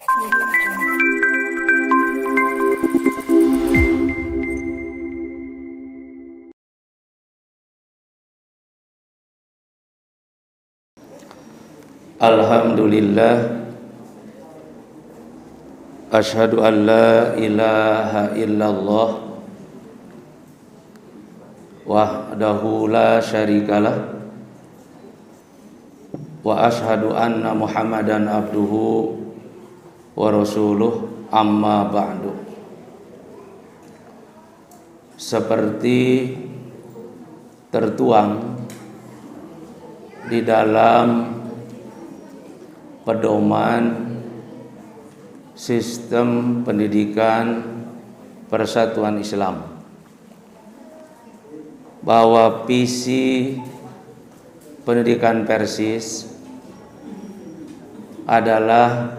Alhamdulillah, asyhadu an la ilaha illallah wahdahu la syarikalah wa asyhadu anna Muhammadan abduhu wa rasuluh, amma ba'du. Seperti tertuang di dalam pedoman sistem pendidikan Persatuan Islam, bahwa visi pendidikan Persis adalah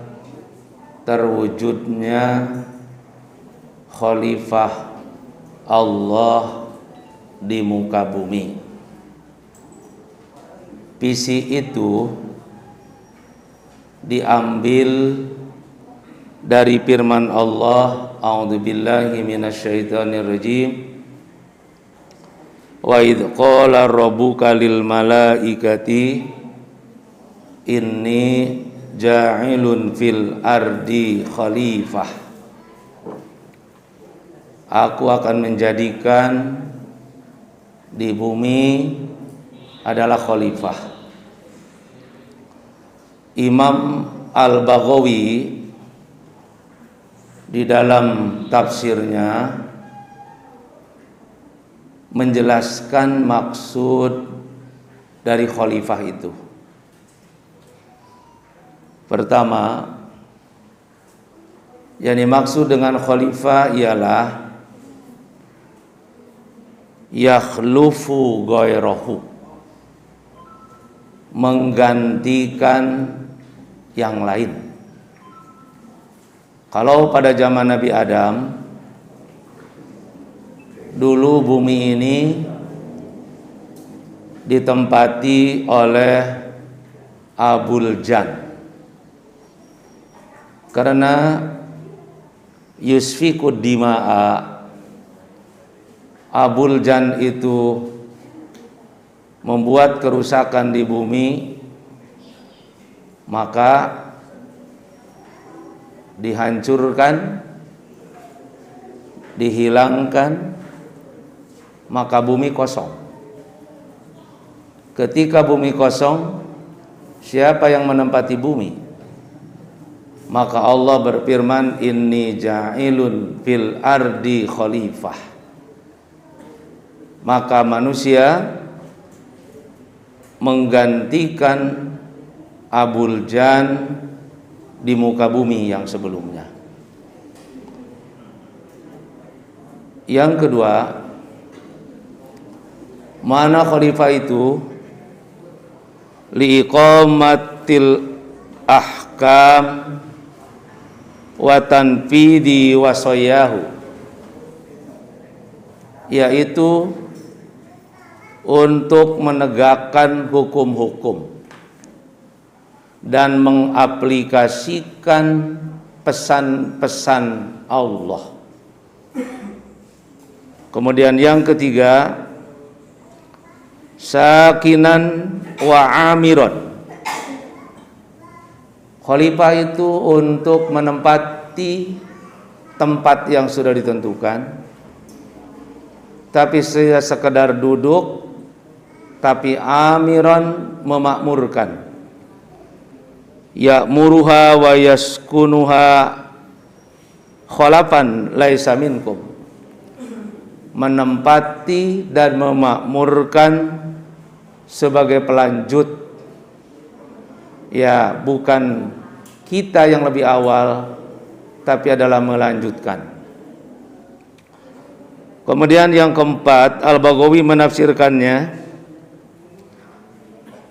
terwujudnya khalifah Allah di muka bumi. Visi itu diambil dari firman Allah, a'udzubillahi minasyaitonirrajim, wa idz qala rabbuka lil malaikati inni ja'ilun fil ardi khalifah. Aku akan menjadikan di bumi adalah khalifah. Imam Al-Baghawi di dalam tafsirnya menjelaskan maksud dari khalifah itu. Pertama, yang dimaksud dengan khalifah ialah yakhlufu ghairahu, menggantikan yang lain. Kalau pada zaman Nabi Adam, dulu bumi ini ditempati oleh Abul Jan, karena yusfikud dima'a. Abul Jan itu membuat kerusakan di bumi, maka dihancurkan, dihilangkan, maka bumi kosong. Ketika bumi kosong, siapa yang menempati bumi? Maka Allah berfirman, inni ja'ilun fil ardi khalifah. Maka manusia menggantikan Abul Jan di muka bumi yang sebelumnya. Yang kedua, mana khalifah itu? Liiqamatil ahkam wa tanfidi wasayahu, yaitu untuk menegakkan hukum-hukum dan mengaplikasikan pesan-pesan Allah. Kemudian yang ketiga, sakinan wa amiron. Khalifah itu untuk menempati tempat yang sudah ditentukan, tapi sekedar duduk, tapi amiron, memakmurkan. Ya'muruha wa yaskunuha khalafan laisa minkum, menempati dan memakmurkan sebagai pelanjut, ya bukan kita yang lebih awal, tapi adalah melanjutkan. Kemudian yang keempat, Al-Baghawi menafsirkannya,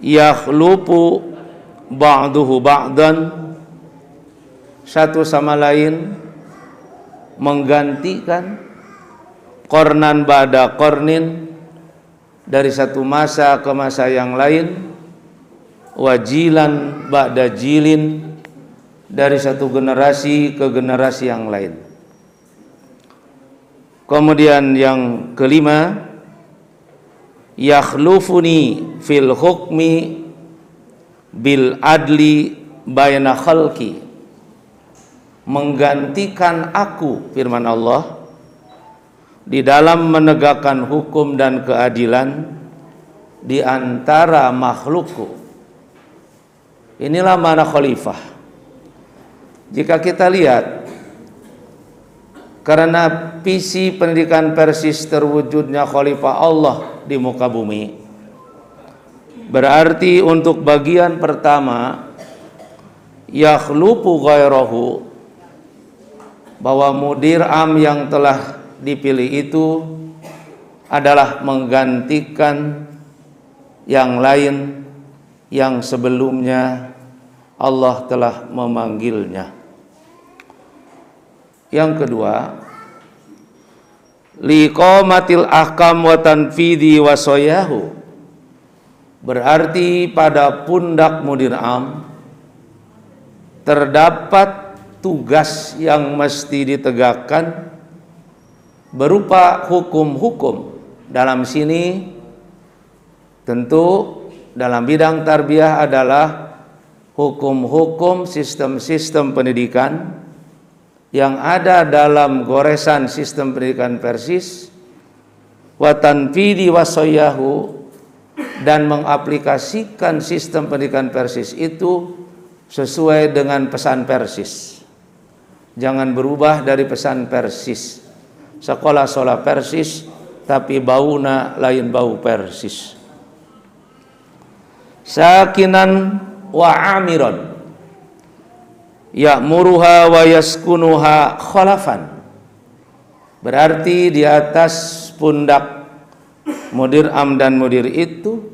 yakhlupu ba'duhu ba'dan, satu sama lain menggantikan, qarnan ba'da qarnin, dari satu masa ke masa yang lain, wajilan ba'da jilin, dari satu generasi ke generasi yang lain. Kemudian yang kelima, yakhlufuni fil hukmi bil adli baina khalqi, menggantikan aku, firman Allah, di dalam menegakkan hukum dan keadilan di antara makhlukku. Inilah makna khalifah. Jika kita lihat, karena visi pendidikan Persis terwujudnya khalifah Allah di muka bumi, berarti untuk bagian pertama, yakhlufu ghairahu, bahwa mudir am yang telah dipilih itu adalah menggantikan yang lain yang sebelumnya Allah telah memanggilnya. Yang kedua, liqamatil ahkam wa tanfidhi wasoyahu, berarti pada pundak mudir am terdapat tugas yang mesti ditegakkan berupa hukum-hukum. Dalam sini tentu dalam bidang tarbiyah adalah hukum-hukum sistem-sistem pendidikan yang ada dalam goresan sistem pendidikan Persis, wa tanfidhi wasoyahu, dan mengaplikasikan sistem pendidikan Persis itu sesuai dengan pesan Persis. Jangan berubah dari pesan Persis. Sekolah Persis tapi bauna lain bau Persis. Sakinan wa amiron, ya'muruha wa yaskunuha khalafan, berarti di atas pundak mudir am dan mudir itu,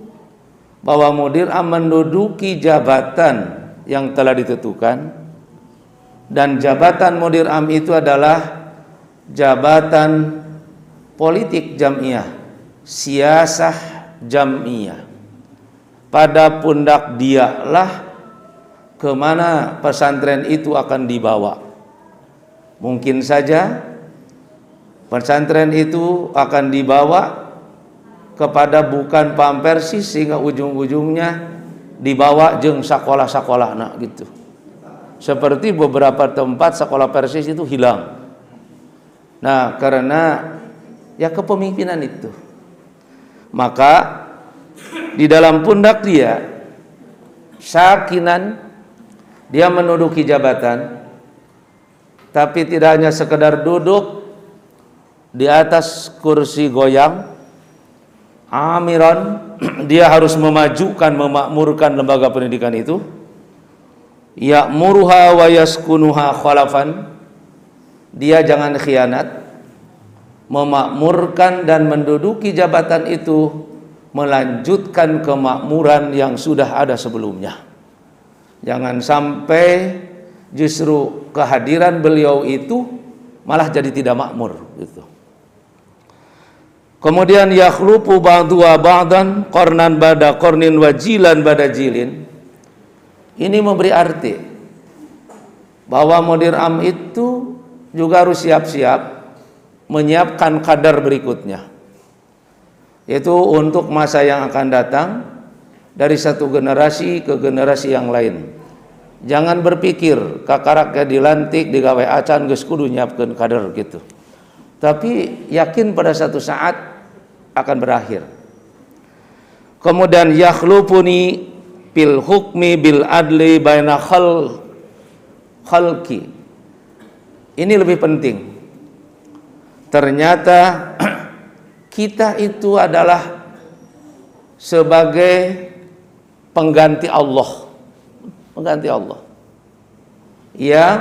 bahwa mudir am menduduki jabatan yang telah ditentukan, dan jabatan mudir am itu adalah jabatan politik jam'iyah, siasah jam'iyah. Pada pundak dialah kemana pesantren itu akan dibawa. Mungkin saja pesantren itu akan dibawa kepada bukan paham Persis, sehingga ujung-ujungnya dibawa jeung sekolah-sekolah nak gitu. Seperti beberapa tempat sekolah Persis itu hilang. Nah, karena ya kepemimpinan itu. Maka di dalam pundak dia sakinan, dia menduduki jabatan, tapi tidak hanya sekedar duduk di atas kursi goyang. Amiran, dia harus memajukan, memakmurkan lembaga pendidikan itu. Ya'muruha wa yaskunuha khalafan, dia jangan khianat, memakmurkan dan menduduki jabatan itu, melanjutkan kemakmuran yang sudah ada sebelumnya. Jangan sampai justru kehadiran beliau itu malah jadi tidak makmur gitu. Kemudian yakhlufu ba'duha ba'dan qarnan bada qarnin wa jilan bada jilin. Ini memberi arti bahwa mudir am itu juga harus siap-siap menyiapkan kadar berikutnya, yaitu untuk masa yang akan datang dari satu generasi ke generasi yang lain. Jangan berpikir kakaraknya dilantik digawe acan geus kudu nyiapkeun kader gitu. Tapi yakin pada satu saat akan berakhir. Kemudian yakhlufuni bil hukmi bil adli baina khalqi. Ini lebih penting. Ternyata kita itu adalah sebagai pengganti Allah, yang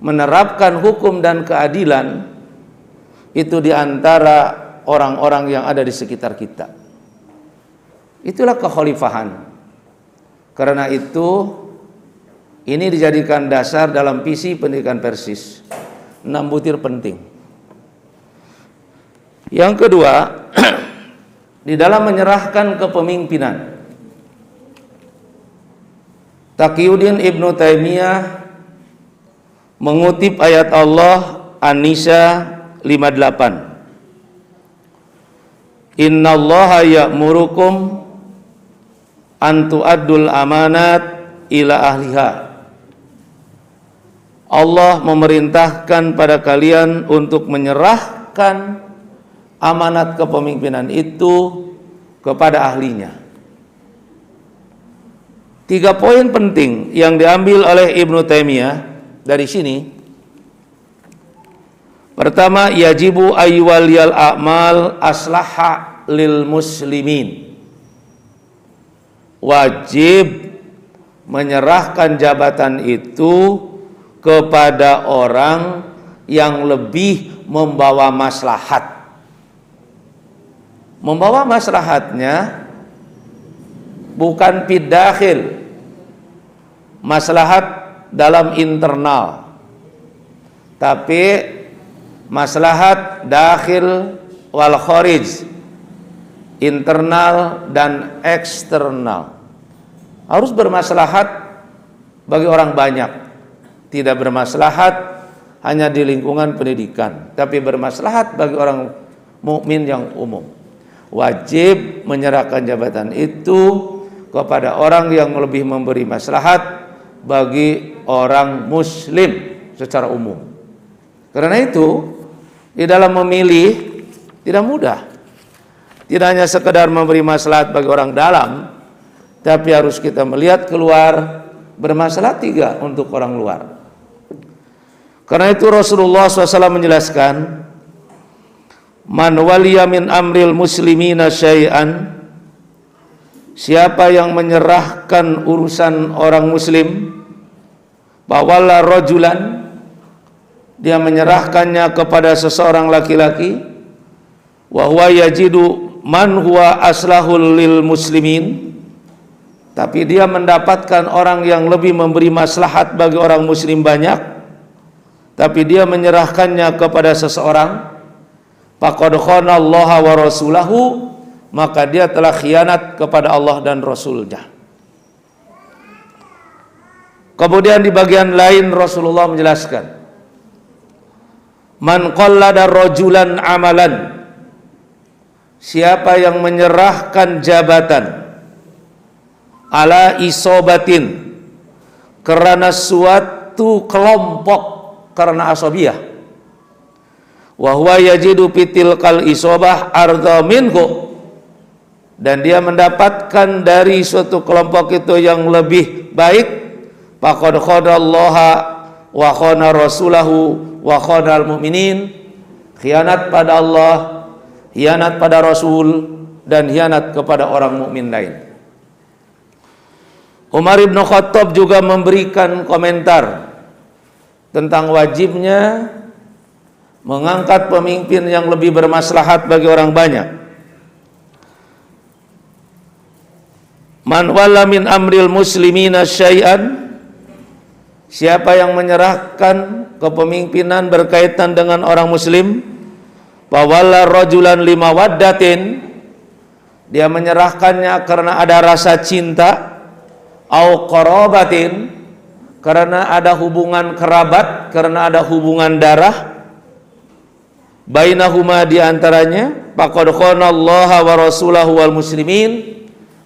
menerapkan hukum dan keadilan itu di antara orang-orang yang ada di sekitar kita. Itulah kekhalifahan. Karena itu ini dijadikan dasar dalam visi pendidikan Persis. 6 butir penting. Yang kedua, di dalam menyerahkan kepemimpinan Taqiyuddin Ibnu Taimiyah mengutip ayat Allah An-Nisa 58. Innallaha ya'murukum an tu'addul amanat ila ahliha. Allah memerintahkan pada kalian untuk menyerahkan amanat kepemimpinan itu kepada ahlinya. 3 poin penting yang diambil oleh Ibnu Taimiyah dari sini. Pertama, yajibu ayyuwaliyal a'mal aslaha lil muslimin. Wajib menyerahkan jabatan itu kepada orang yang lebih membawa maslahat. Membawa maslahatnya bukan fidakhil, maslahat dalam internal, tapi maslahat dakhil wal kharij, internal dan eksternal. Harus bermaslahat bagi orang banyak, tidak bermaslahat hanya di lingkungan pendidikan, tapi bermaslahat bagi orang mukmin yang umum. Wajib menyerahkan jabatan itu kepada orang yang lebih memberi maslahat bagi orang muslim secara umum. Karena itu di dalam memilih tidak mudah. Tidak hanya sekedar memberi maslahat bagi orang dalam, tapi harus kita melihat keluar, bermaslahat juga untuk orang luar. Karena itu Rasulullah SAW menjelaskan, man waliya min amril muslimina syai'an, siapa yang menyerahkan urusan orang muslim, bawala rajulan, dia menyerahkannya kepada seseorang laki-laki, wa huwa yajidu man huwa aslahul lil muslimin, tapi dia mendapatkan orang yang lebih memberi maslahat bagi orang muslim banyak, tapi dia menyerahkannya kepada seseorang, faqad khana Allah wa rasulahu, maka dia telah khianat kepada Allah dan Rasulnya. Kemudian di bagian lain Rasulullah menjelaskan, man qallada rajulan amalan, siapa yang menyerahkan jabatan ala isobatin, karena suatu kelompok, karena asabiyah, wa huwa yajidu fitil kal isobah ardha minhu, dan dia mendapatkan dari suatu kelompok itu yang lebih baik, faqad khadallaha wa khana rasulahu wa khanal mu'minin, khianat pada Allah, khianat pada Rasul, dan khianat kepada orang mukmin lain. Umar bin Khattab juga memberikan komentar tentang wajibnya mengangkat pemimpin yang lebih bermaslahat bagi orang banyak. Man wala min amril muslimina syai'an, siapa yang menyerahkan kepemimpinan berkaitan dengan orang muslim, bawala rajulan lima waddatin, dia menyerahkannya karena ada rasa cinta, au qarabatin, karena ada hubungan kerabat, karena ada hubungan darah, bainahuma, di antaranya, faqad khana Allah wa rasulahu wal muslimin,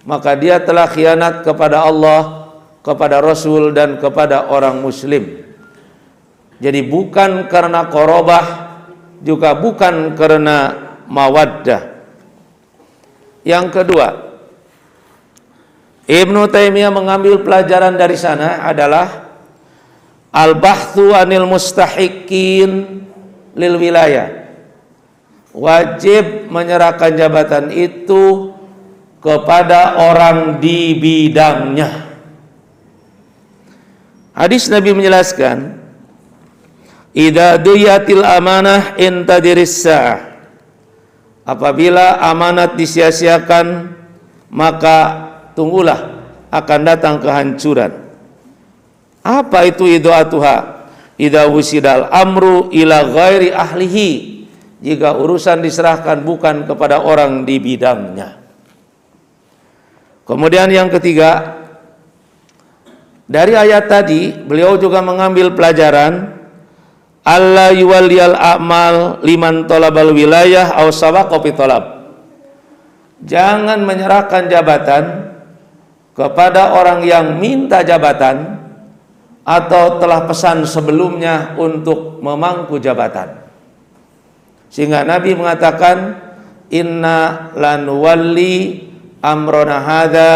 maka dia telah khianat kepada Allah, kepada Rasul, dan kepada orang muslim. Jadi bukan karena qarabah, juga bukan karena mawaddah. Yang kedua, Ibnu Taimiyah mengambil pelajaran dari sana adalah al-bahthu anil mustahiqin lil wilayah. Wajib menyerahkan jabatan itu kepada orang di bidangnya. Hadis Nabi menjelaskan, idza duyatil amanah intadiris sa'ah, apabila amanat disia-siakan, maka tunggulah akan datang kehancuran. Apa itu idu'atuha? Idza wusidal amru ila ghairi ahlihi, jika urusan diserahkan bukan kepada orang di bidangnya. Kemudian yang ketiga, Dari ayat tadi beliau juga mengambil pelajaran alla yuwalliyal a'mal liman talabal wilayah aw sabaqa fi talab. Jangan menyerahkan jabatan kepada orang yang minta jabatan atau telah pesan sebelumnya untuk memangku jabatan. Sehingga Nabi mengatakan inna lanuwalli amrona hadza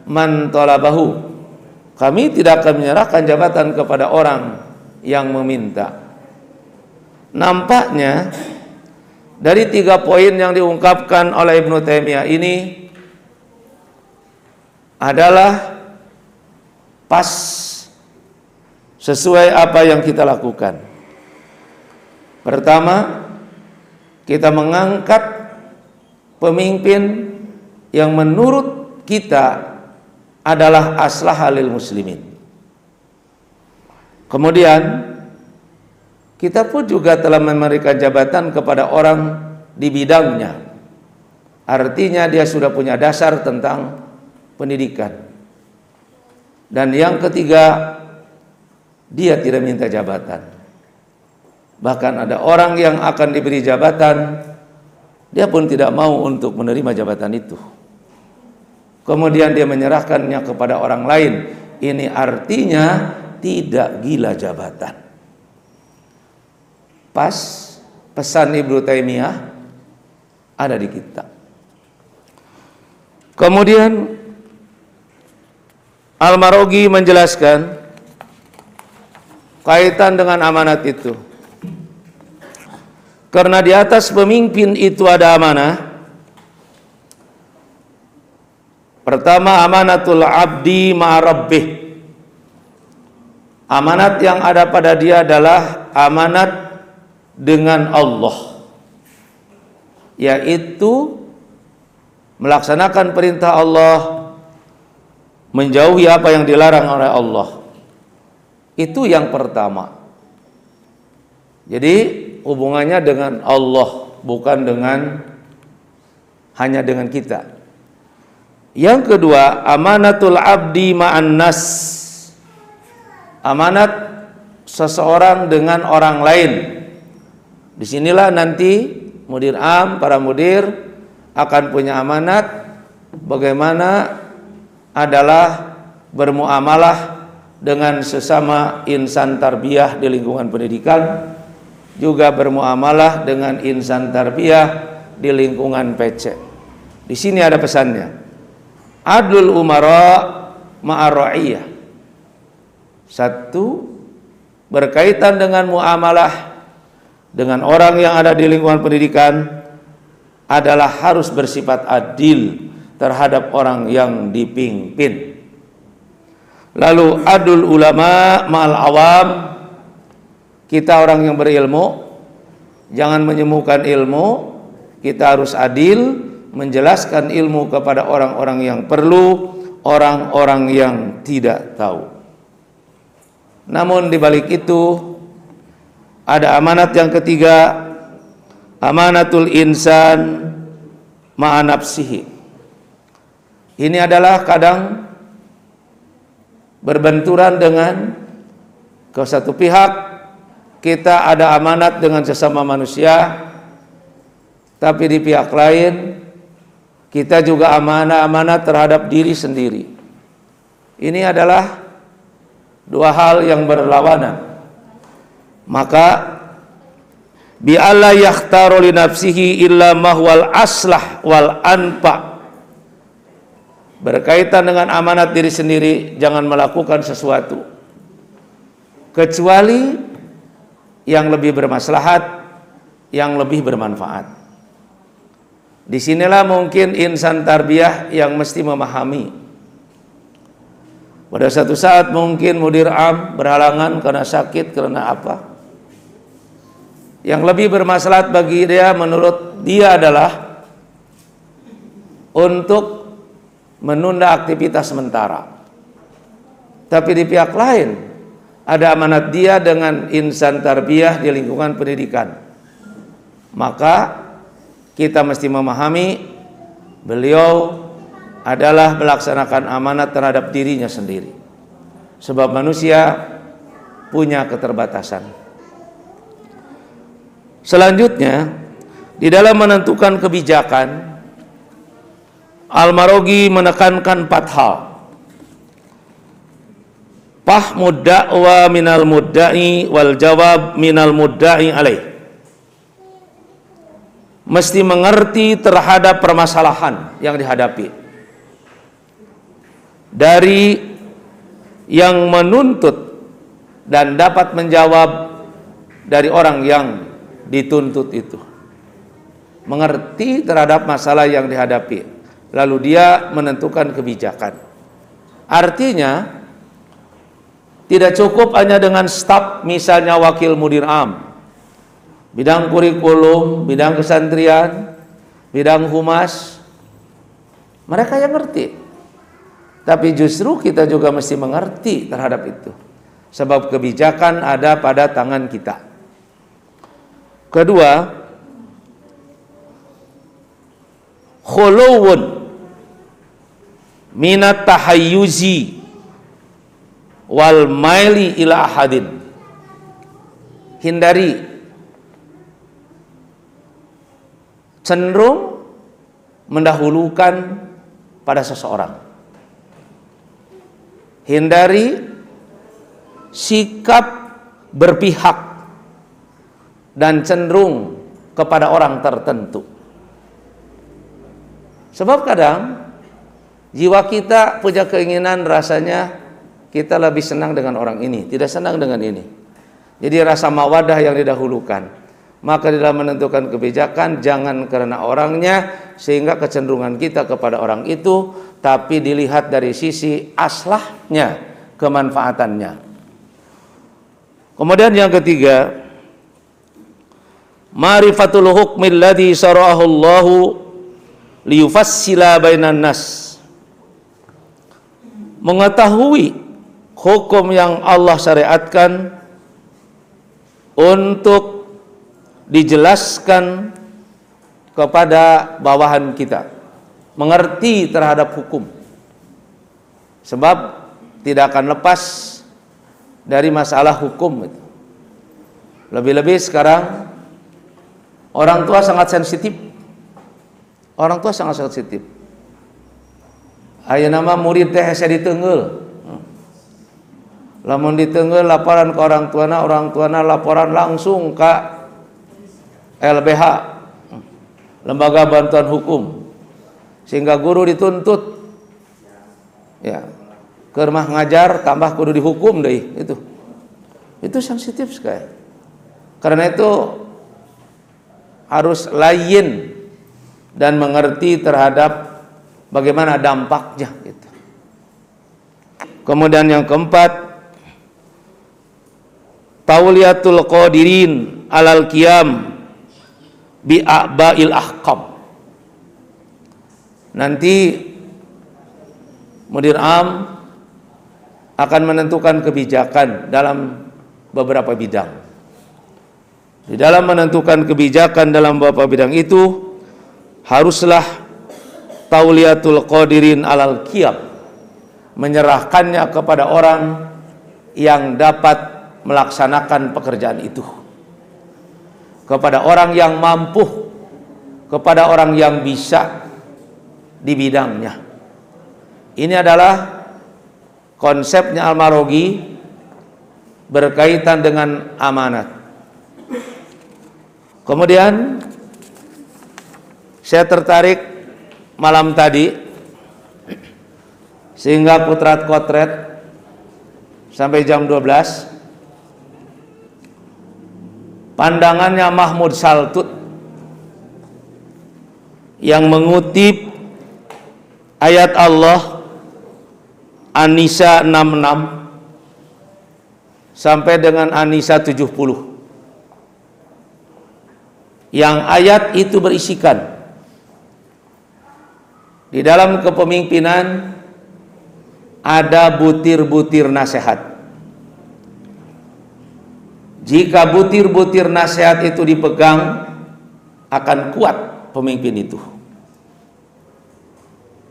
man talabahu. Kami tidak akan menyerahkan jabatan kepada orang yang meminta. Nampaknya dari 3 poin yang diungkapkan oleh Ibnu Taimiyah ini adalah pas sesuai apa yang kita lakukan. Pertama, kita mengangkat pemimpin yang menurut kita adalah aslahah lil muslimin. Kemudian kita pun juga telah memberikan jabatan kepada orang di bidangnya. Artinya dia sudah punya dasar tentang pendidikan. Dan yang ketiga, dia tidak minta jabatan. Bahkan ada orang yang akan diberi jabatan, dia pun tidak mau untuk menerima jabatan itu. Kemudian dia menyerahkannya kepada orang lain. Ini artinya tidak gila jabatan. Pas pesan Ibnu Taimiyah ada di kita. Kemudian Al-Maraghi menjelaskan kaitan dengan amanat itu. Karena di atas pemimpin itu ada amanah. Pertama, amanatul abdi ma'arabbih. Amanat yang ada pada dia adalah amanat dengan Allah, yaitu melaksanakan perintah Allah, menjauhi apa yang dilarang oleh Allah. Itu yang pertama. Jadi hubungannya dengan Allah, bukan dengan hanya dengan kita. Yang kedua, amanatul abdi ma'an nas. Amanat seseorang dengan orang lain. Disinilah nanti mudir am, para mudir akan punya amanat bagaimana adalah bermuamalah dengan sesama insan tarbiyah di lingkungan pendidikan, juga bermuamalah dengan insan tarbiyah di lingkungan PC. Di sini ada pesannya. Adlul umara ma'ar ra'iyah. Satu, berkaitan dengan muamalah dengan orang yang ada di lingkungan pendidikan adalah harus bersifat adil terhadap orang yang dipimpin. Lalu adul ulama ma'al awam. Kita orang yang berilmu jangan menyembuhkan ilmu, kita harus adil menjelaskan ilmu kepada orang-orang yang perlu, orang-orang yang tidak tahu. Namun di balik itu ada amanat yang ketiga, amanatul insan ma'a nafsihi. Ini adalah kadang berbenturan dengan ke satu pihak kita ada amanat dengan sesama manusia, tapi di pihak lain kita juga amanat terhadap diri sendiri. Ini adalah dua hal yang berlawanan. Maka bi alla yakhtaru li nafsihi illa mahwal aslah wal anfa. Berkaitan dengan amanat diri sendiri, jangan melakukan sesuatu kecuali yang lebih bermaslahat, yang lebih bermanfaat. Disinilah mungkin insan tarbiyah yang mesti memahami. Pada satu saat mungkin mudir am berhalangan karena sakit, karena apa. Yang lebih bermaslahat bagi dia menurut dia adalah untuk menunda aktivitas sementara. Tapi di pihak lain ada amanat dia dengan insan tarbiyah di lingkungan pendidikan. Maka kita mesti memahami beliau adalah melaksanakan amanat terhadap dirinya sendiri. Sebab manusia punya keterbatasan. Selanjutnya, di dalam menentukan kebijakan, Al-Maraghi menekankan 4 hal. Fahmud da'wa minal mudda'i wal jawab minal mudda'i alaih. Mesti mengerti terhadap permasalahan yang dihadapi dari yang menuntut dan dapat menjawab dari orang yang dituntut itu. Mengerti terhadap masalah yang dihadapi, lalu dia menentukan kebijakan. Artinya tidak cukup hanya dengan staf, misalnya wakil mudir am, bidang kurikulum, bidang kesantrian, bidang humas, mereka yang ngerti. Tapi justru kita juga mesti mengerti terhadap itu, sebab kebijakan ada pada tangan kita. Kedua, khuluwun minat tahayyuzi wal maili ila ahadin. Hindari cenderung mendahulukan pada seseorang. Hindari sikap berpihak dan cenderung kepada orang tertentu. Sebab kadang jiwa kita punya keinginan, rasanya kita lebih senang dengan orang ini, tidak senang dengan ini. Jadi rasa mawadah yang didahulukan. Maka dalam menentukan kebijakan, jangan karena orangnya sehingga kecenderungan kita kepada orang itu, tapi dilihat dari sisi aslahnya, kemanfaatannya. Kemudian yang ketiga, ma'rifatul hukmil ladzi syara'ahu Allahu liyufassila bainan nas. Mengetahui hukum yang Allah syariatkan untuk dijelaskan kepada bawahan kita, mengerti terhadap hukum, sebab tidak akan lepas dari masalah hukum itu. Lebih-lebih sekarang orang tua sangat sensitif. Orang tua sangat sensitif. Aya nama murid teh hese diteungeul. Lamun diteungeul laporan ke orang tuana laporan langsung ke LBH, Lembaga Bantuan Hukum, sehingga guru dituntut ya ke rumah ngajar tambah kudu dihukum deh. Itu sensitif sekali. Karena itu harus lain dan mengerti terhadap bagaimana dampaknya gitu. Kemudian yang keempat, tauliyatul qadirin alal qiyam bi'a'ba'il ahkam. Nanti mudir am akan menentukan kebijakan dalam beberapa bidang. Di dalam menentukan kebijakan dalam beberapa bidang itu haruslah tauliyatul qadirin alal qiyam, menyerahkannya kepada orang yang dapat melaksanakan pekerjaan itu, kepada orang yang mampu, kepada orang yang bisa di bidangnya. Ini adalah konsepnya Al-Maraghi berkaitan dengan amanat. Kemudian saya tertarik malam tadi sehingga putrat-kotret sampai jam 12. Pandangannya Mahmud Saltut yang mengutip ayat Allah An-Nisa 66 sampai dengan An-Nisa 70. Yang ayat itu berisikan di dalam kepemimpinan ada butir-butir nasihat. Jika butir-butir nasihat itu dipegang, akan kuat pemimpin itu.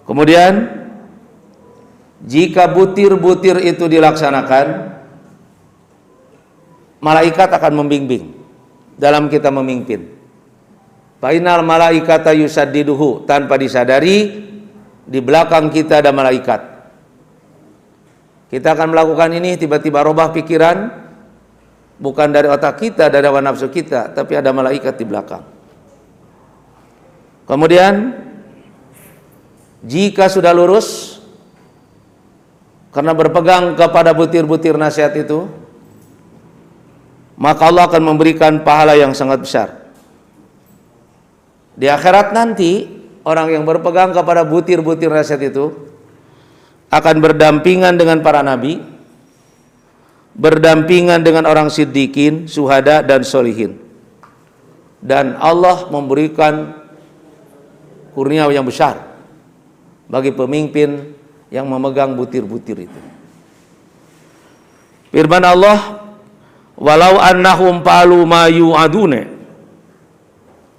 Kemudian Jika butir-butir itu dilaksanakan, malaikat akan membimbing dalam kita memimpin. Fainal malaikata yusaddiduhu, tanpa disadari di belakang kita ada malaikat. Kita akan melakukan ini, tiba-tiba robah pikiran, bukan dari otak kita, dari hawa nafsu kita, tapi ada malaikat di belakang. Kemudian jika sudah lurus karena berpegang kepada butir-butir nasihat itu, maka Allah akan memberikan pahala yang sangat besar. Di akhirat nanti, orang yang berpegang kepada butir-butir nasihat itu akan berdampingan dengan para nabi, berdampingan dengan orang siddiqin, syuhada, dan solihin. Dan Allah memberikan kurnia yang besar bagi pemimpin yang memegang butir-butir itu. Firman Allah, walau annahum fa'alu ma yu'adune,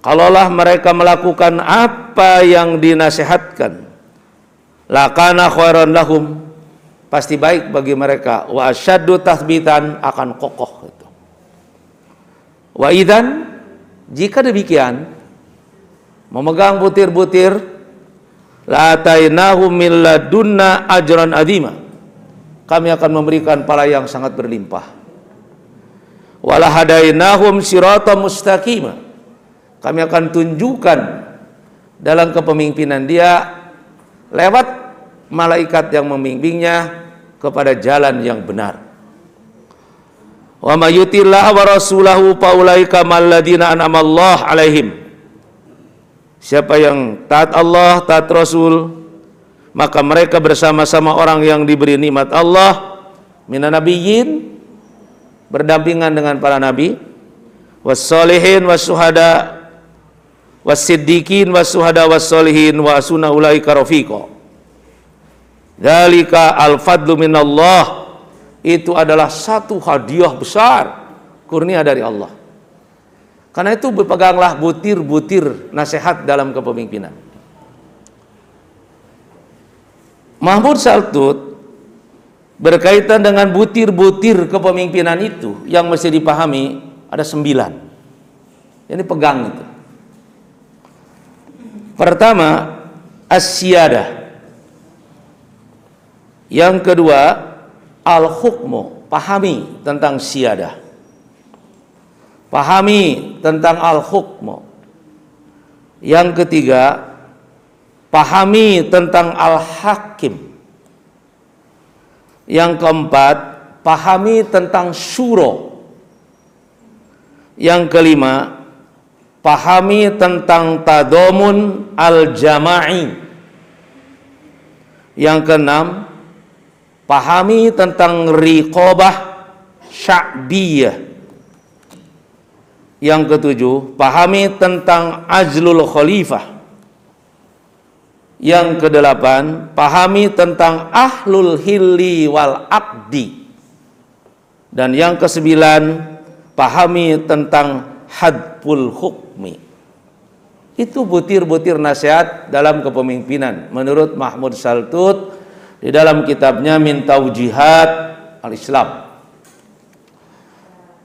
kalaulah mereka melakukan apa yang dinasihatkan, lakana khairan lahum, pasti baik bagi mereka, wa asyaddu tathbitan, akan kokoh itu. Wa idzan, jika demikian, memegang butir-butir, la atainahum min ladunna ajran adzima, kami akan memberikan pahala yang sangat berlimpah. Wala hadainahum siratan mustaqima, kami akan tunjukkan dalam kepemimpinan dia lewat malaikat yang membimbingnya kepada jalan yang benar. Wa may yuti'illah wa rasulahu faulaika malladzina an'amallahu alaihim, siapa yang taat Allah, taat Rasul, maka mereka bersama-sama orang yang diberi nikmat Allah, minan nabiyyin, berdampingan dengan para nabi, wassolihin wassuhada wassiddiqin wassuhada wassolihin wa asuna ulaika rafiqa. Dzalika al-fadlu minallah, itu adalah satu hadiah besar, kurnia dari Allah. Karena itu berpeganglah butir-butir nasihat dalam kepemimpinan. Mahmud Saltut berkaitan dengan butir-butir kepemimpinan itu yang mesti dipahami ada 9. Ini pegang itu. Pertama, as-siyadah. Yang kedua, al-hukmu, pahami tentang siyadah. Pahami tentang al-hukmu. Yang ketiga, pahami tentang al-hakim. Yang keempat, pahami tentang syuro. Yang kelima, pahami tentang tadomun al-jama'i. Yang keenam, pahami tentang riqabah sya'biyah. Yang ketujuh, pahami tentang ajlul khalifah. Yang kedelapan, pahami tentang ahlul hilli wal aqdi. Dan yang kesembilan, pahami tentang hadful hukmi. Itu butir-butir nasihat dalam kepemimpinan menurut Mahmud Saltut di dalam kitabnya Min Taujihat al-Islam.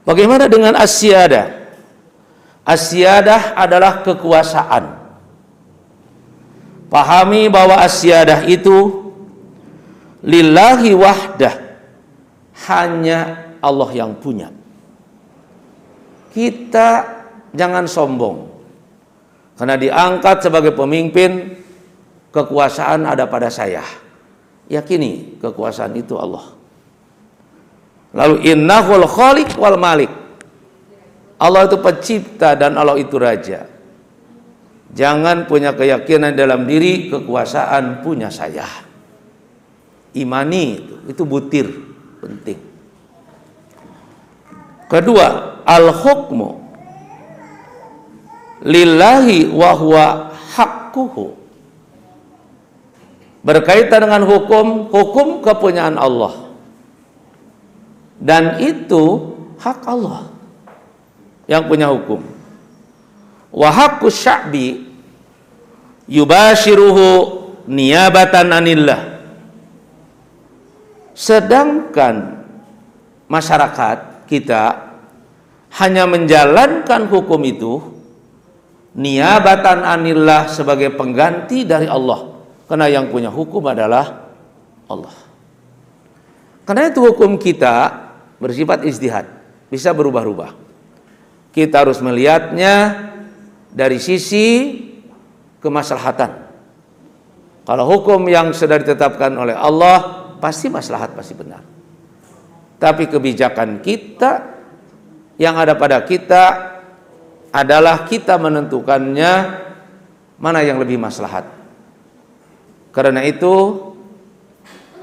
Bagaimana dengan as-siyadah? As-siyadah adalah kekuasaan. Pahami bahwa as-siyadah itu lillahi wahdah, hanya Allah yang punya. Kita jangan sombong karena diangkat sebagai pemimpin, kekuasaan ada pada saya. Yakini kekuasaan itu Allah. Lalu innahul khaliq wal malik, Allah itu pencipta dan Allah itu raja. Jangan punya keyakinan dalam diri kekuasaan punya saya. Imani itu butir penting. Kedua, al-hukmu lillahi wa huwa haqquhu. Berkaitan dengan hukum, hukum kepunyaan Allah. Dan itu hak Allah yang punya hukum. Wa haqqus sya'bi yubashiruhu niyabatan anillah. Sedangkan masyarakat kita hanya menjalankan hukum itu niabatan anillah, sebagai pengganti dari Allah, karena yang punya hukum adalah Allah. Karena itu hukum kita bersifat ijtihad, bisa berubah-ubah. Kita harus melihatnya dari sisi kemaslahatan. Kalau hukum yang sudah ditetapkan oleh Allah, pasti maslahat, pasti benar. Tapi kebijakan kita, yang ada pada kita adalah kita menentukannya mana yang lebih maslahat. Karena itu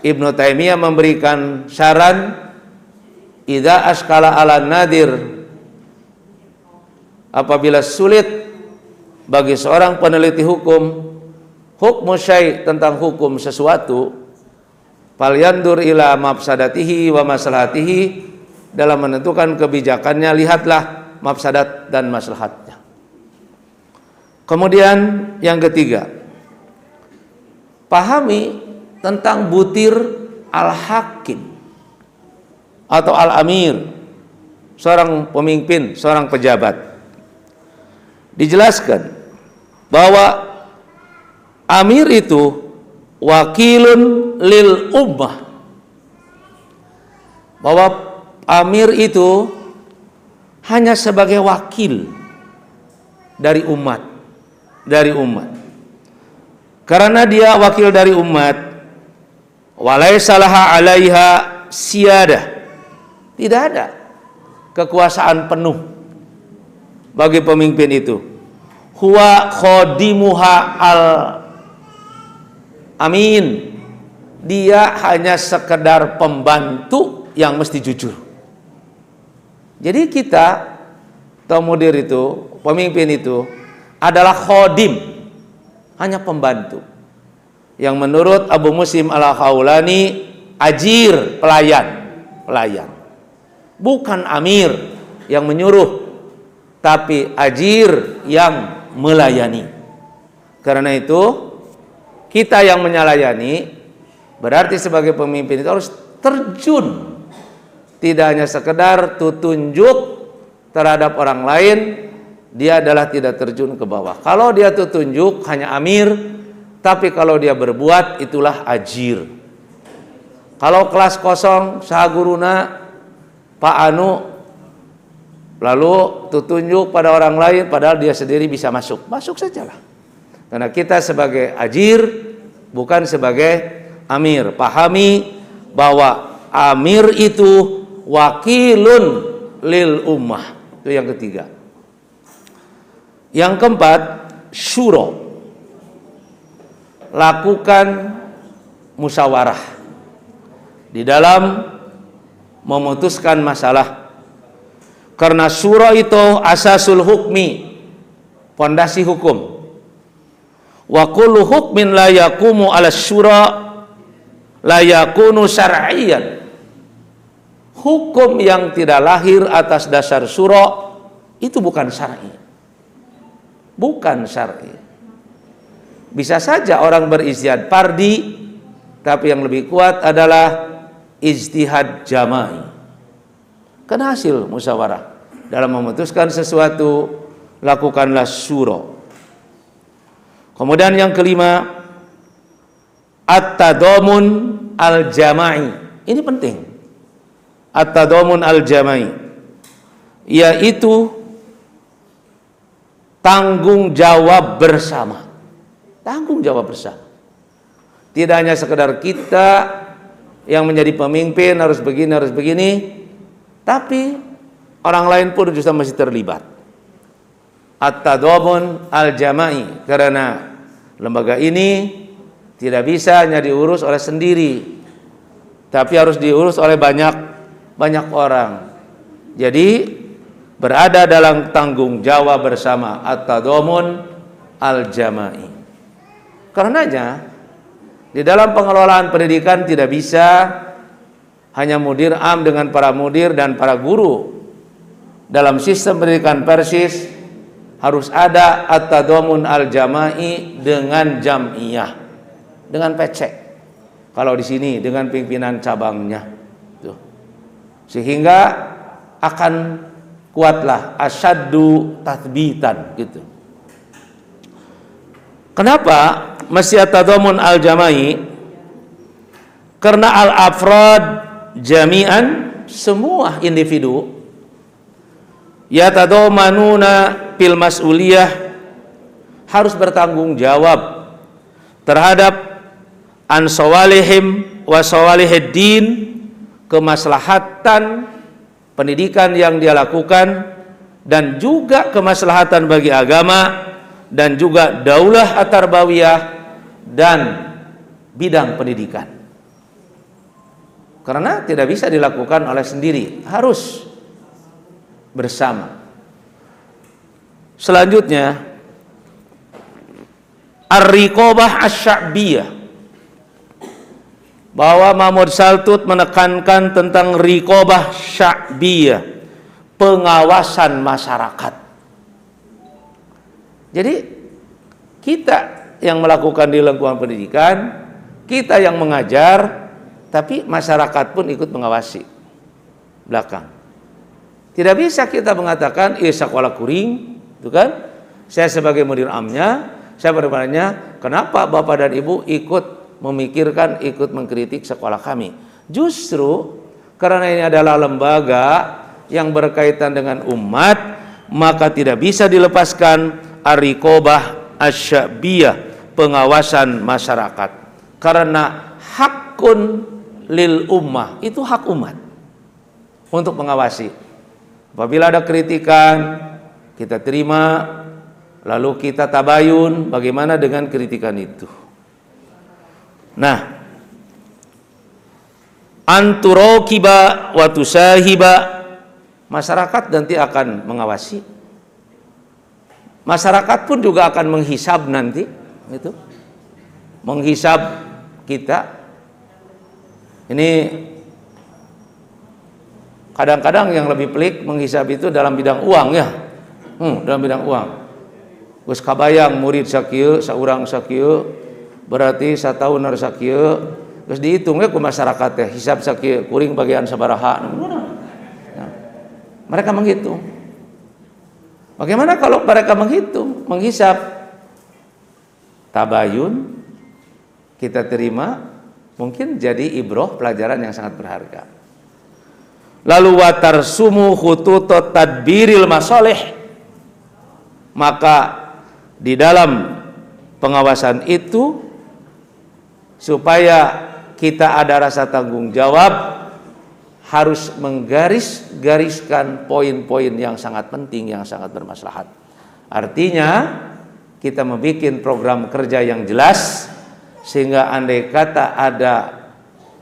Ibnu Taimiyah memberikan saran, idza askala ala nadir, apabila sulit bagi seorang peneliti hukum, hukmu syai', tentang hukum sesuatu, falyandur ila mafsadatihi wa maslahatihi, dalam menentukan kebijakannya lihatlah mafsadat dan maslahatnya. Kemudian yang ketiga, pahami tentang butir al-hakim atau al-amir, seorang pemimpin, seorang pejabat. Dijelaskan bahwa amir itu wakilun lil ummah, bahwa amir itu hanya sebagai wakil dari umat, karena dia wakil dari umat. Walaysa laha 'alaiha siyadah, tidak ada kekuasaan penuh bagi pemimpin itu. Huwa khodimuha al amin, dia hanya sekedar pembantu yang mesti jujur. Jadi kita, mudir itu, pemimpin itu adalah khodim, hanya pembantu, yang menurut Abu Muslim al-Khawlani ajir, pelayan, bukan amir yang menyuruh, tapi ajir yang melayani. Karena itu kita yang melayani, berarti sebagai pemimpin itu harus terjun, tidak hanya sekedar tunjuk terhadap orang lain, dia adalah tidak terjun ke bawah. Kalau dia tunjuk hanya amir, tapi kalau dia berbuat itulah ajir. Kalau kelas kosong sahaguruna Pak Anu, lalu tunjuk pada orang lain padahal dia sendiri bisa masuk sajalah. Karena kita sebagai ajir, bukan sebagai amir. Pahami bahwa amir itu wakilun lil ummah. Itu yang ketiga. Yang keempat, syuro, lakukan musyawarah di dalam memutuskan masalah. Karena syuro itu asasul hukmi, fondasi hukum. Wa kullu hukmin la yaqumu ala syura la yakunu syar'iyyan. Hukum yang tidak lahir atas dasar syura itu bukan syar'i. Bukan syar'i. Bisa saja orang berijtihad fardi, tapi yang lebih kuat adalah ijtihad jama'i. Karena hasil musyawarah dalam memutuskan sesuatu, lakukanlah syura. Kemudian yang kelima, at-tadamun al-jama'i. Ini penting. At-tadamun al-jama'i, yaitu tanggung jawab bersama. Tanggung jawab bersama. Tidak hanya sekedar kita yang menjadi pemimpin harus begini, tapi orang lain pun juga masih terlibat. At-tadamun al-jama'i, karena lembaga ini tidak bisa hanya diurus oleh sendiri, tapi harus diurus oleh banyak orang. Jadi berada dalam tanggung jawab bersama, at-tadamun al-jama'i. Karenanya di dalam pengelolaan pendidikan tidak bisa hanya mudir am dengan para mudir dan para guru. Dalam sistem pendidikan Persis harus ada at-tadamun al-jama'i dengan jam'iyah, dengan PC. Kalau di sini dengan pimpinan cabangnya, tuh. Sehingga akan kuatlah asyaddu tathbitan gitu. Kenapa masih tadammun al-jama'i? Karena al-afrad jami'an, semua individu yatadamanuna fil mas'uliyah, harus bertanggung jawab terhadap an sawalihim wa sawalihid din, kemaslahatan pendidikan yang dia lakukan dan juga kemaslahatan bagi agama dan juga daulah at-tarbawiyah dan bidang pendidikan. Karena tidak bisa dilakukan oleh sendiri, harus bersama. Selanjutnya ar-riqabah asy-sya'biyah, bahwa Mahmud Saltut menekankan tentang riqabah sya'biyah, pengawasan masyarakat. Jadi kita yang melakukan di lingkungan pendidikan, kita yang mengajar, tapi masyarakat pun ikut mengawasi belakang. Tidak bisa kita mengatakan sekolah kuring, itu kan? Saya sebagai mudir amnya, saya bertanya, kenapa Bapak dan Ibu ikut memikirkan, ikut mengkritik sekolah kami? Justru karena ini adalah lembaga yang berkaitan dengan umat, maka tidak bisa dilepaskan ar-riqabah asy-sya'biyah, pengawasan masyarakat. Karena hakun lil ummah, itu hak umat untuk mengawasi. Apabila ada kritikan, kita terima, lalu kita tabayun bagaimana dengan kritikan itu. Nah, anturaqiba wa tusahiba, masyarakat nanti akan mengawasi. Masyarakat pun juga akan menghisab nanti, itu. Menghisab kita. Ini kadang-kadang yang lebih pelik menghisab itu dalam bidang uang ya. Dalam bidang uang. Geus kabayang murid sakieu, saurang sakieu, berarti satahun harus sakieu, geus dihitung ku masyarakat teh hisab sakieu, kuring bagian sabaraha. Nah, mereka menghitung. Bagaimana kalau mereka menghitung, menghisab? Tabayun kita terima, mungkin jadi ibroh, pelajaran yang sangat berharga. Lalu watarsumu khututot tadbiril masalih, maka di dalam pengawasan itu supaya kita ada rasa tanggung jawab, harus menggaris-gariskan poin-poin yang sangat penting, yang sangat bermaslahat. Artinya kita membuat program kerja yang jelas, sehingga andai kata ada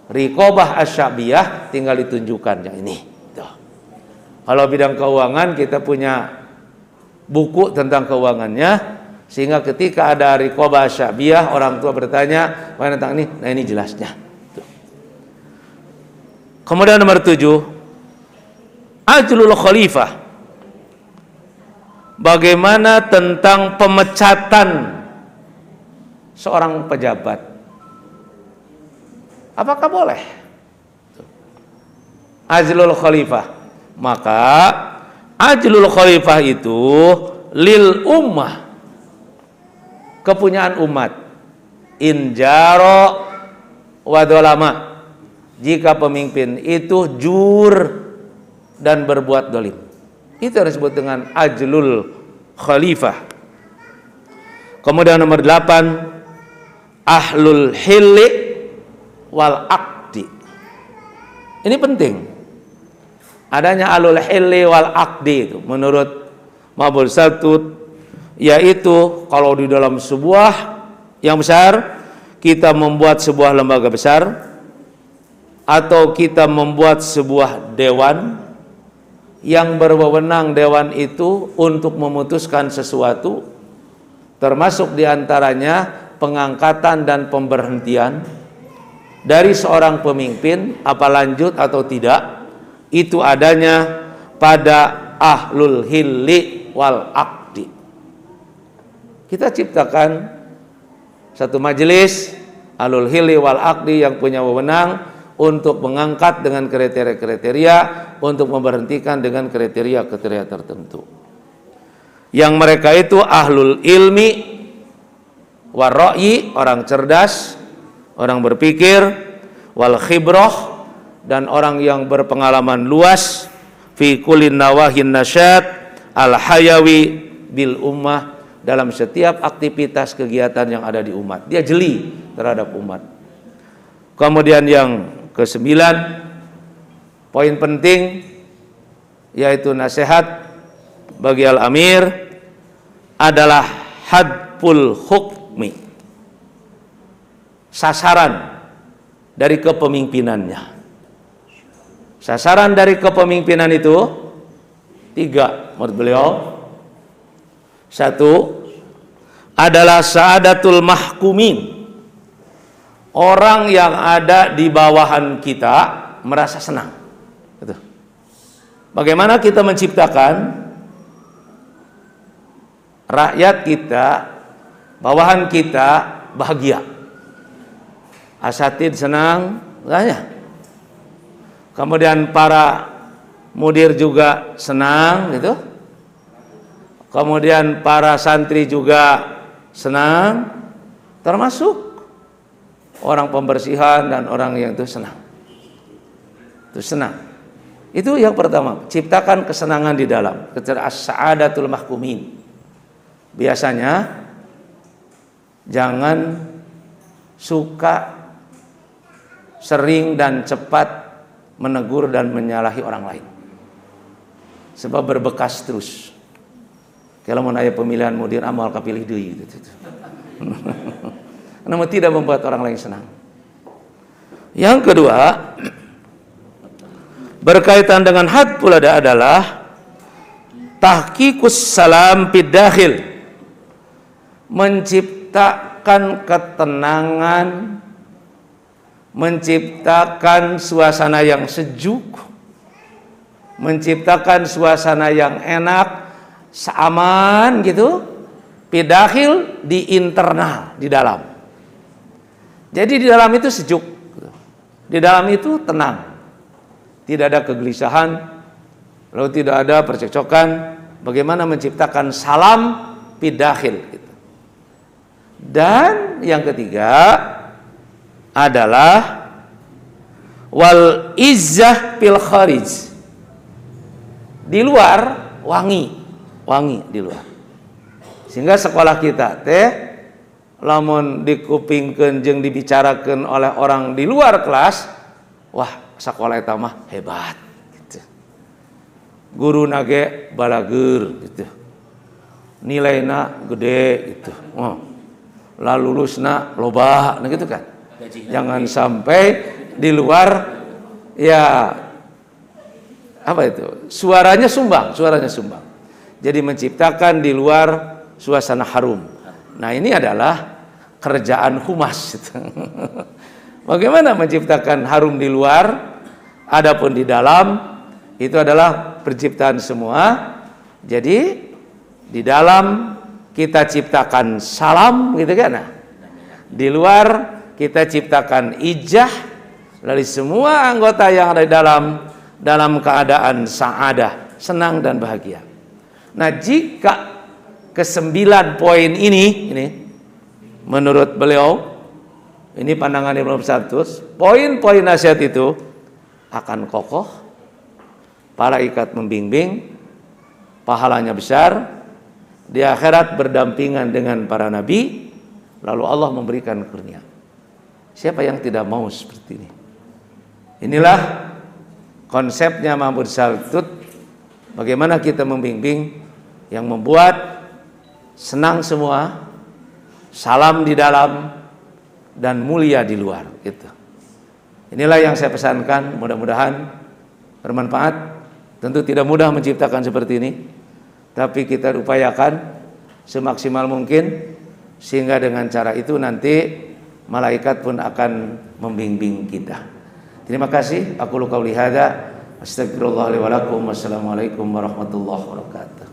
riqabah asy-sya'biyah, tinggal ditunjukkan yang ini. Tuh. Kalau bidang keuangan kita punya buku tentang keuangannya, sehingga ketika ada riqabah asy-sya'biyah, orang tua bertanya, "Mana tentang ini?" Nah, ini jelasnya. Tuh. Kemudian nomor 7, ajlul khalifah. Bagaimana tentang pemecatan seorang pejabat? Apakah boleh? Ajlul khalifah. Maka ajlul khalifah itu lil ummah, kepunyaan umat. Injaro wadolama, jika pemimpin itu jur dan berbuat dolim, itu yang disebut dengan ajlul khalifah. Kemudian nomor 8, ahlul hilli wal aqdi. Ini penting, adanya ahlul hilli wal aqdi itu menurut Mahmud Saltut, yaitu kalau di dalam sebuah yang besar, kita membuat sebuah lembaga besar atau kita membuat sebuah dewan yang berwenang, dewan itu untuk memutuskan sesuatu, termasuk diantaranya pengangkatan dan pemberhentian dari seorang pemimpin, apa lanjut atau tidak, itu adanya pada ahlul hilli wal aqdi. Kita ciptakan satu majelis ahlul hilli wal aqdi yang punya wewenang untuk mengangkat dengan kriteria-kriteria, untuk memberhentikan dengan kriteria-kriteria tertentu. Yang mereka itu ahlul ilmi warra'yi, orang cerdas, orang berpikir, wal khibrah, dan orang yang berpengalaman luas, fi kullin nawahin nasyat al hayawi bil ummah, dalam setiap aktivitas kegiatan yang ada di umat. Dia jeli terhadap umat. Kemudian yang ke-9, poin penting, yaitu nasihat bagi al-amir adalah hadful hukmi, sasaran dari kepemimpinannya. Sasaran dari kepemimpinan itu 3 menurut beliau. 1 adalah sa'adatul mahkumin, orang yang ada di bawahan kita merasa senang. Gitu. Bagaimana kita menciptakan rakyat kita, bawahan kita bahagia, asatid senang, banyak. Kemudian para mudir juga senang, gitu. Kemudian para santri juga senang, termasuk orang pembersihan dan orang yang itu senang. Itu senang. Itu yang pertama, ciptakan kesenangan di dalam. As-sa'adatul mahkumin. Biasanya jangan suka sering dan cepat menegur dan menyalahi orang lain, sebab berbekas terus. Kalau mau nanya pemilihan mudir amal kapilih deui gitu. Namun tidak membuat orang lain senang. Yang kedua, berkaitan dengan had pula adalah tahqiqus salam fid dakhil, menciptakan ketenangan, menciptakan suasana yang sejuk, menciptakan suasana yang enak, aman gitu, pidakhil, di internal, di dalam. Jadi di dalam itu sejuk, di dalam itu tenang, tidak ada kegelisahan, lalu tidak ada percekcokan. Bagaimana menciptakan salam pidakhil gitu. Dan yang ketiga adalah wal izzah fil kharij, di luar wangi di luar, sehingga sekolah kita teh lamun dikupingkeun jeung dibicarakeun oleh orang di luar kelas, wah sekolah eta mah hebat gitu. Guruna ge balageur gitu, nilaina gede gitu, lalu lulusna loba, nah gitu kan. Jangan sampai di luar ya apa itu, suaranya sumbang. Jadi menciptakan di luar suasana harum. Nah ini adalah kerjaan humas. Bagaimana menciptakan harum di luar, adapun di dalam itu adalah penciptaan semua. Jadi di dalam kita ciptakan salam gitu kan. Nah, di luar kita ciptakan ijah, dari semua anggota yang ada di dalam keadaan sa'adah, senang dan bahagia. Nah, jika ke-9 poin ini menurut beliau, ini pandangan Ibnu Satus, poin-poin nasihat itu akan kokoh, malaikat membimbing, pahalanya besar, di akhirat berdampingan dengan para nabi, lalu Allah memberikan kurnia. Siapa yang tidak mau seperti ini? Inilah konsepnya Mahmud Saltut, bagaimana kita membimbing yang membuat senang semua, salam di dalam dan mulia di luar gitu. Inilah yang saya pesankan, mudah-mudahan bermanfaat. Tentu tidak mudah menciptakan seperti ini, tapi kita upayakan semaksimal mungkin, sehingga dengan cara itu nanti malaikat pun akan membimbing kita. Terima kasih. Aku qauli hadza, astagfirullah li wa lakum. Wassalamualaikum warahmatullahi wabarakatuh.